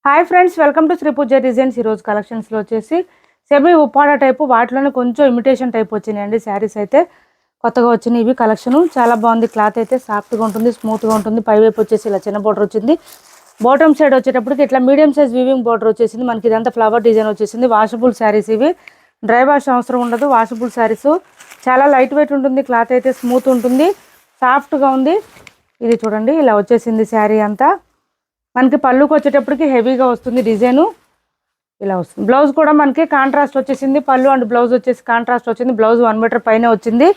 Hi friends, welcome to Sri Pooja designs. ఈరోజు కలెక్షన్స్లో వచ్చేసి సెమీ ఉప్పాడ టైపు, వాటిలోనే కొంచెం ఇమిటేషన్ టైప్ వచ్చినాయండి. శారీస్ అయితే కొత్తగా వచ్చినాయి. ఇవి కలెక్షన్ చాలా బాగుంది. క్లాత్ అయితే సాఫ్ట్గా ఉంటుంది, స్మూత్గా ఉంటుంది. పైవైపు వచ్చేసి ఇలా చిన్న బోర్డర్ వచ్చింది. బాటమ్ సైడ్ వచ్చేటప్పటికి ఇట్లా మీడియం సైజ్ వీవింగ్ బోర్డర్ వచ్చేసింది. మనకి ఇదంతా ఫ్లవర్ డిజైన్ వచ్చేసింది. వాషబుల్ శారీస్ ఇవి, డ్రై వాష్ అవసరం ఉండదు. వాషబుల్ శారీస్ చాలా లైట్ వెయిట్ ఉంటుంది. క్లాత్ అయితే స్మూత్ ఉంటుంది, సాఫ్ట్గా ఉంది. ఇది చూడండి, ఇలా వచ్చేసింది శారీ అంతా. మనకి పళ్ళుకి వచ్చేటప్పటికి హెవీగా వస్తుంది. డిజైను ఇలా వస్తుంది. బ్లౌజ్ కూడా మనకి కాంట్రాస్ట్ వచ్చేసింది. పళ్ళు అండ్ బ్లౌజ్ వచ్చేసి కాంట్రాస్ట్ వచ్చింది. బ్లౌజ్ 1 మీటర్ పైన వచ్చింది.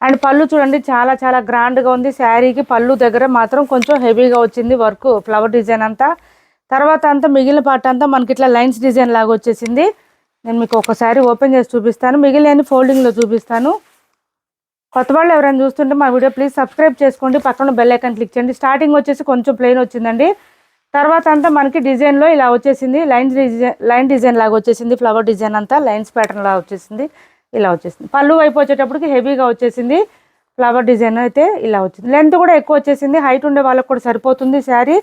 అండ్ పళ్ళు చూడండి, చాలా చాలా గ్రాండ్గా ఉంది. శారీకి పళ్ళు దగ్గర మాత్రం కొంచెం హెవీగా వచ్చింది వర్క్, ఫ్లవర్ డిజైన్ అంతా. తర్వాత అంతా మిగిలిన పార్ట్ అంతా మనకి ఇట్లా లైన్స్ డిజైన్ లాగా వచ్చేసింది. నేను మీకు ఒకసారి ఓపెన్ చేసి చూపిస్తాను, మిగిలిన ఫోల్డింగ్లో చూపిస్తాను. కొత్త వాళ్ళు ఎవరైనా చూస్తుంటే మా వీడియో ప్లీజ్ సబ్స్క్రైబ్ చేసుకోండి, పక్కన బెల్ ఐకాన్ క్లిక్ చేయండి. స్టార్టింగ్ వచ్చేసి కొంచెం ప్లెయిన్ వచ్చిందండి. తర్వాత అంతా మనకి డిజైన్లో ఇలా వచ్చేసింది. లైన్ డిజైన్ లాగా వచ్చేసింది. ఫ్లవర్ డిజైన్ అంతా లైన్స్ ప్యాటర్న్ లాగా వచ్చేసింది. ఇలా వచ్చేసింది. పళ్ళు వైపు వచ్చేటప్పటికి హెవీగా వచ్చేసింది. ఫ్లవర్ డిజైన్ అయితే ఇలా వచ్చింది. లెంత్ కూడా ఎక్కువ వచ్చేసింది. హైట్ ఉండే వాళ్ళకి కూడా సరిపోతుంది శారీ.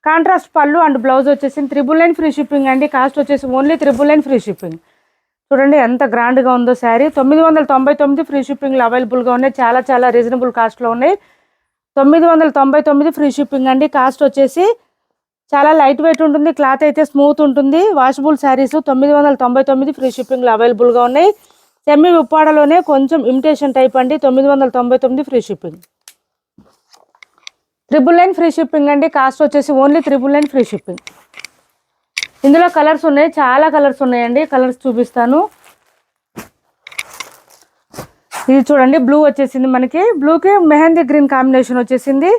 కాంట్రాస్ట్ పళ్ళు అండ్ బ్లౌజ్ వచ్చేసింది. 999 ఫ్రీ షిప్పింగ్ అండి. కాస్ట్ వచ్చేసి ఓన్లీ 999 ఫ్రీ షిప్పింగ్. చూడండి ఎంత గ్రాండ్గా ఉందో శారీ. 999 ఫ్రీ షిప్పింగ్లో అవైలబుల్గా ఉన్నాయి. చాలా చాలా రీజనబుల్ కాస్ట్లో ఉన్నాయి. 999 ఫ్రీ షిప్పింగ్ అండి. కాస్ట్ వచ్చేసి చాలా లైట్ వెయిట్ ఉంటుంది. క్లాత్ అయితే స్మూత్ ఉంటుంది. వాషబుల్ శారీస్ 999 ఫ్రీ షిప్పింగ్లో అవైలబుల్గా ఉన్నాయి. సెమీ ఉప్పాడలోనే కొంచెం ఇమిటేషన్ టైప్ అండి. 999 ఫ్రీ షిప్పింగ్. 999 ఫ్రీ షిప్పింగ్ అండి. కాస్ట్ వచ్చేసి ఓన్లీ 999 ఫ్రీ షిప్పింగ్. ఇందులో కలర్స్ ఉన్నాయి, చాలా కలర్స్ ఉన్నాయండి. కలర్స్ చూపిస్తాను. ఇది చూడండి, బ్లూ వచ్చేసింది. మనకి బ్లూకి మెహందీ గ్రీన్ కాంబినేషన్ వచ్చేసింది.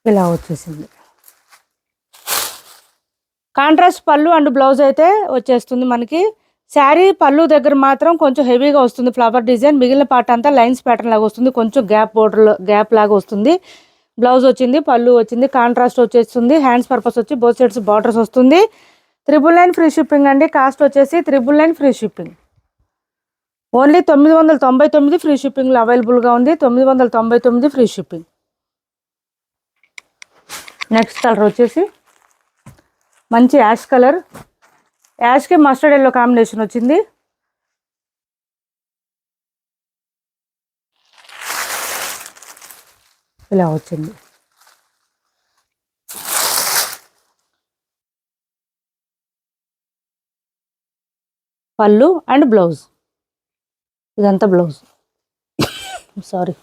ఇలా వచ్చేసింది. కాంట్రాస్ట్ పళ్ళు అండ్ బ్లౌజ్ అయితే వచ్చేస్తుంది మనకి. శారీ పళ్ళు దగ్గర మాత్రం కొంచెం హెవీగా వస్తుంది ఫ్లవర్ డిజైన్. మిగిలిన పార్ట్ అంతా లైన్స్ ప్యాటర్న్ లాగా వస్తుంది. కొంచెం గ్యాప్ లాగా వస్తుంది. బ్లౌజ్ వచ్చింది, పళ్ళు వచ్చింది, కాంట్రాస్ట్ వచ్చేస్తుంది. హ్యాండ్స్ పర్పస్ వచ్చి బోత్ సైడ్స్ బార్డర్స్ వస్తుంది. 999 ఫ్రీ షిప్పింగ్ అండి. కాస్ట్ వచ్చేసి 999 ఫ్రీ షిప్పింగ్. ఓన్లీ 999 ఫ్రీ షిప్పింగ్లో అవైలబుల్గా ఉంది. 999 ఫ్రీ షిప్పింగ్. నెక్స్ట్ కలర్ వచ్చేసి మంచి యాష్ కలర్. యాష్కి మస్టర్డ్ ఎల్లో కాంబినేషన్ వచ్చింది. ఇలా వచ్చింది. పళ్ళు అండ్ బ్లౌజ్, ఇదంతా బ్లౌజ్. సారీ,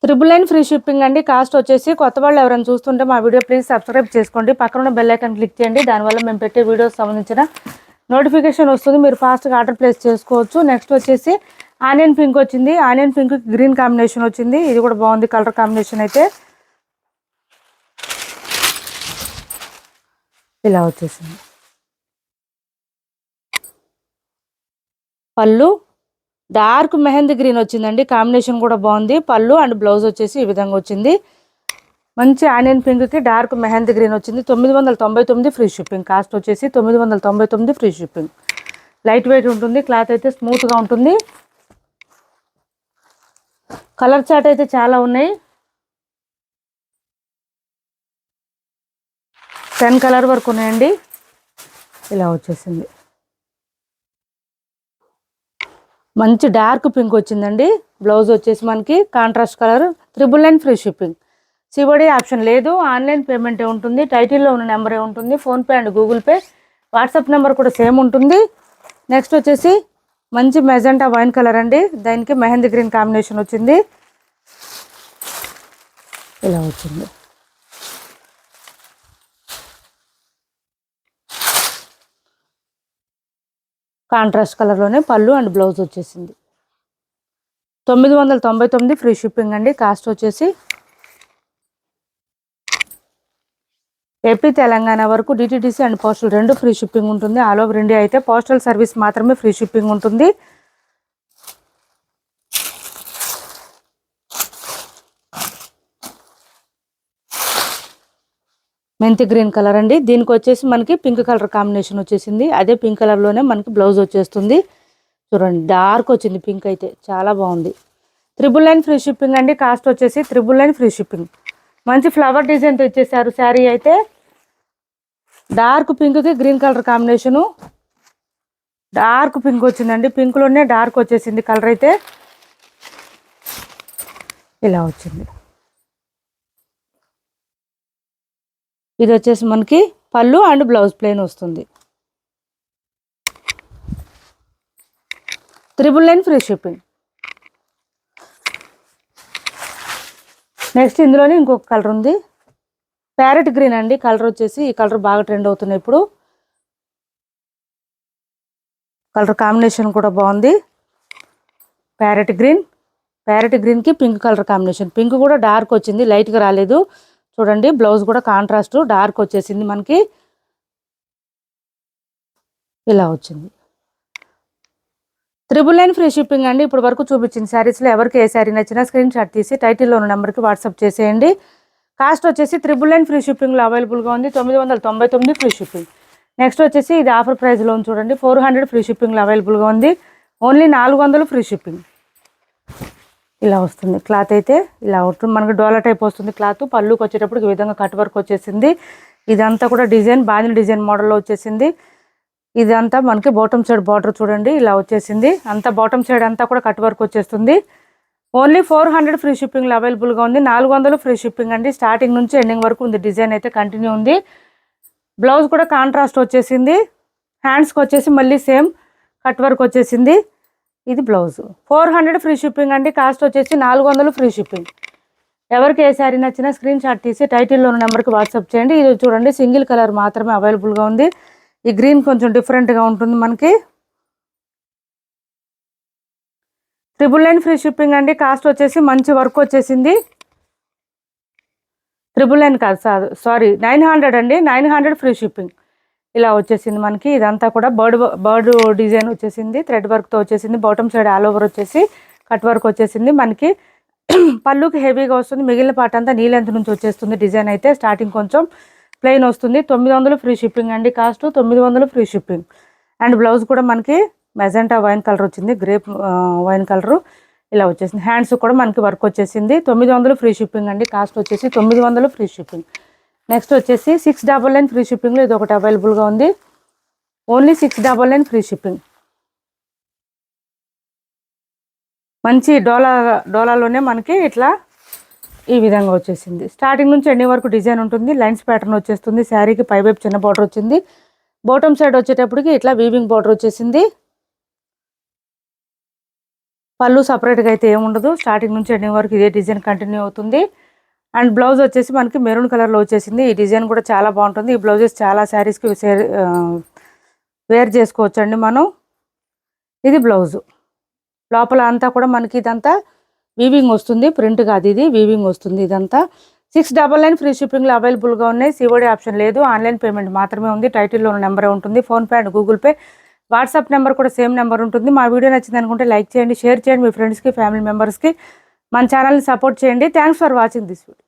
999 ఫ్రీ షిప్పింగ్ అండి. కాస్ట్ వచ్చేసి కొత్త వాళ్ళు ఎవరైనా చూస్తుంటే మా వీడియో ప్లీజ్ సబ్స్క్రైబ్ చేసుకోండి, పక్కన ఉన్న బెల్ ఐకాన్ క్లిక్ చేయండి. దానివల్ల మేము పెట్టే వీడియోస్ సంబంధించిన నోటిఫికేషన్ వస్తుంది. మీరు ఫాస్ట్గా ఆర్డర్ ప్లేస్ చేసుకోవచ్చు. నెక్స్ట్ వచ్చేసి ఆనియన్ పింక్ వచ్చింది. ఆనియన్ పింక్ గ్రీన్ కాంబినేషన్ వచ్చింది. ఇది కూడా బాగుంది కలర్ కాంబినేషన్ అయితే. ఇలా వచ్చేసింది. పళ్ళు డార్క్ మెహందీ గ్రీన్ వచ్చిందండి. కాంబినేషన్ కూడా బాగుంది. పళ్ళు అండ్ బ్లౌజ్ వచ్చేసి ఈ విధంగా వచ్చింది. మంచి ఆనియన్ పింక్కి డార్క్ మెహందీ గ్రీన్ వచ్చింది. 999 ఫ్రీ షిప్పింగ్. కాస్ట్ వచ్చేసి 999 ఫ్రీ షిప్పింగ్. లైట్ వెయిట్ ఉంటుంది. క్లాత్ అయితే స్మూత్గా ఉంటుంది. కలర్ చార్ట్ అయితే చాలా ఉన్నాయి. 10 కలర్ వరకు ఉన్నాయండి. ఇలా వచ్చేసింది. మంచి డార్క్ పింక్ వచ్చిందండి. బ్లౌజ్ వచ్చేసి మనకి contrast colour. 999 free shipping. COD option లేదు, ఆన్లైన్ పేమెంటే ఉంటుంది. టైటిల్లో ఉన్న నెంబరే ఉంటుంది. PhonePe and Google pay, WhatsApp number కూడా సేమ్ ఉంటుంది. నెక్స్ట్ వచ్చేసి మంచి మెజెంటా వైన్ కలర్ అండి. దానికి మెహందీ గ్రీన్ కాంబినేషన్ వచ్చింది. ఇలా వచ్చింది. కాంట్రాస్ట్ కలర్లోనే పళ్ళు అండ్ బ్లౌజ్ వచ్చేసింది. 999 ఫ్రీ షిప్పింగ్ అండి. కాస్ట్ వచ్చేసి ఏపీ తెలంగాణ వరకు DTDC and postal 2 free shipping ఉంటుంది. ఆల్ ఓవర్ ఇండియా అయితే పోస్టల్ సర్వీస్ మాత్రమే ఫ్రీ షిప్పింగ్ ఉంటుంది. మెంతి గ్రీన్ కలర్ అండి. దీనికి వచ్చేసి మనకి పింక్ కలర్ కాంబినేషన్ వచ్చేసింది. అదే పింక్ కలర్లోనే మనకి బ్లౌజ్ వచ్చేస్తుంది. చూడండి, డార్క్ వచ్చింది పింక్ అయితే చాలా బాగుంది. 999 ఫ్రీ షిప్పింగ్ అండి. కాస్ట్ వచ్చేసి 999 ఫ్రీ షిప్పింగ్. మంచి ఫ్లవర్ డిజైన్తో ఇచ్చేసారు. శారీ అయితే డార్క్ పింక్కి green colour combination. Dark pink వచ్చిందండి. పింక్లోనే డార్క్ వచ్చేసింది కలర్ అయితే. ఇలా వచ్చింది. ఇది వచ్చేసి మనకి పళ్ళు అండ్ బ్లౌజ్ ప్లెయిన్ వస్తుంది. 999 ఫ్రీ షిప్పింగ్. నెక్స్ట్ ఇందులోనే ఇంకొక కలర్ ఉంది. ప్యారెట్ గ్రీన్ అండి కలర్ వచ్చేసి. ఈ కలర్ బాగా ట్రెండ్ అవుతుంది ఇప్పుడు. కలర్ కాంబినేషన్ కూడా బాగుంది. ప్యారెట్ గ్రీన్కి పింక్ కలర్ కాంబినేషన్. పింక్ కూడా డార్క్ వచ్చింది, లైట్గా రాలేదు చూడండి. బ్లౌజ్ కూడా కాంట్రాస్ట్ డార్క్ వచ్చేసింది మనకి. ఇలా వచ్చింది. 999 ఫ్రీ షిప్పింగ్ అండి. ఇప్పుడు వరకు చూపించిన శారీస్లో ఎవరికి ఏ శారీ నచ్చినా స్క్రీన్ షాట్ తీసి టైటిల్లో ఉన్న నెంబర్కి వాట్సాప్ చేసేయండి. కాస్ట్ వచ్చేసి 999 ఫ్రీ షిప్పింగ్లో అవైలబుల్గా ఉంది. 999 ఫ్రీ షిప్పింగ్. నెక్స్ట్ వచ్చేసి ఇది ఆఫర్ ప్రైస్లో ఉంది చూడండి. 400 ఫ్రీ షిప్పింగ్లో అవైలబుల్గా ఉంది. Only 400 free shipping. ఇలా వస్తుంది క్లాత్ అయితే. ఇలా ఉంటుంది మనకి డోలా టైప్ వస్తుంది క్లాత్. పళ్ళుకి వచ్చేటప్పుడు ఈ విధంగా కట్ వర్క్ వచ్చేసింది. ఇదంతా కూడా డిజైన్ బాందిని డిజైన్ మోడల్లో వచ్చేసింది. ఇదంతా మనకి బాటమ్ సైడ్ బార్డర్ చూడండి ఇలా వచ్చేసింది. అంతా బాటమ్ సైడ్ అంతా కూడా కట్ వర్క్ వచ్చేస్తుంది. ఓన్లీ 400 ఫ్రీ షిప్పింగ్లో అవైలబుల్గా ఉంది. 400 ఫ్రీ షిప్పింగ్ అండి. స్టార్టింగ్ నుంచి ఎండింగ్ వరకు ఉంది. డిజైన్ అయితే కంటిన్యూ ఉంది. బ్లౌజ్ కూడా కాంట్రాస్ట్ వచ్చేసింది. హ్యాండ్స్కి వచ్చేసి మళ్ళీ సేమ్ కట్ వర్క్ వచ్చేసింది. ఇది బ్లౌజ్. 400 ఫ్రీ షిప్పింగ్ అండి. కాస్ట్ వచ్చేసి 400 ఫ్రీ షిప్పింగ్. ఎవరికి ఏ శారీ నచ్చినా స్క్రీన్ షాట్ తీసి టైటిల్లో ఉన్న నెంబర్కి వాట్సాప్ చేయండి. ఇది చూడండి సింగిల్ కలర్ మాత్రమే అవైలబుల్గా ఉంది. ఈ గ్రీన్ కొంచెం డిఫరెంట్గా ఉంటుంది మనకి. 999 ఫ్రీ షిప్పింగ్ అండి. కాస్ట్ వచ్చేసి మంచి వర్క్ వచ్చేసింది. 999 కాదు సారీ 900 అండి. 900 ఫ్రీ షిప్పింగ్. ఇలా వచ్చేసింది మనకి. ఇదంతా కూడా బర్డ్ డిజైన్ వచ్చేసింది. థ్రెడ్ వర్క్తో వచ్చేసింది. బాటమ్ సైడ్ ఆల్ ఓవర్ వచ్చేసి కట్ వర్క్ వచ్చేసింది మనకి. పళ్ళుకి హెవీగా వస్తుంది. మిగిలిన పార్ట్ అంతా నీ లెంత్ నుంచి వచ్చేస్తుంది. డిజైన్ అయితే స్టార్టింగ్ కొంచెం ప్లెయిన్ వస్తుంది. 900 ఫ్రీ షిప్పింగ్ అండి. Cost 900 free shipping. And blouse కూడా మనకి మెజెంటా వైన్ కలర్ వచ్చింది. గ్రేప్ వైన్ కలరు ఇలా వచ్చేసింది. హ్యాండ్స్ కూడా మనకి వర్క్ వచ్చేసింది. 900 ఫ్రీ షిప్పింగ్ అండి. కాస్ట్ వచ్చేసి 900 ఫ్రీ షిప్పింగ్. నెక్స్ట్ వచ్చేసి 699 ఫ్రీ షిప్పింగ్లో ఇది ఒకటి అవైలబుల్గా ఉంది. Only 699 free shipping. మంచి డోలాలోనే మనకి ఇట్లా ఈ విధంగా వచ్చేసింది. స్టార్టింగ్ నుంచి ఎండింగ్ వరకు డిజైన్ ఉంటుంది. లైన్స్ ప్యాటర్న్ వచ్చేస్తుంది. శారీకి పైవైపు చిన్న బార్డర్ వచ్చింది. బాటమ్ సైడ్ వచ్చేటప్పటికి ఇట్లా వీవింగ్ బార్డర్ వచ్చేసింది. పళ్ళు సపరేట్గా అయితే ఏముండదు. స్టార్టింగ్ నుంచి ఎండింగ్ వరకు ఇదే డిజైన్ కంటిన్యూ అవుతుంది. అండ్ బ్లౌజ్ వచ్చేసి మనకి మెరూన్ కలర్లో వచ్చేసింది. ఈ డిజైన్ కూడా చాలా బాగుంటుంది. ఈ బ్లౌజెస్ చాలా శారీస్కి వేర్ చేసుకోవచ్చండి మనం. ఇది బ్లౌజు. లోపల అంతా కూడా మనకి ఇదంతా వీవింగ్ వస్తుంది. ప్రింట్ కాదు ఇది, వీవింగ్ వస్తుంది ఇదంతా. 699 ఫ్రీ షిప్పింగ్లో అవైలబుల్గా ఉన్నాయి. సిఓడి ఆప్షన్ లేదు. ఆన్లైన్ పేమెంట్ మాత్రమే ఉంది. టైటిల్లో ఉన్న నెంబరే ఉంటుంది. PhonePe and Google pay, WhatsApp number కూడా సేమ్ నెంబర్ ఉంటుంది. మా వీడియో నచ్చింది అనుకుంటే లైక్ చేయండి, షేర్ చేయండి మీ ఫ్రెండ్స్కి, ఫ్యామిలీ మెంబర్స్కి. మన ఛానల్ని సపోర్ట్ చేయండి. Thanks for watching this video.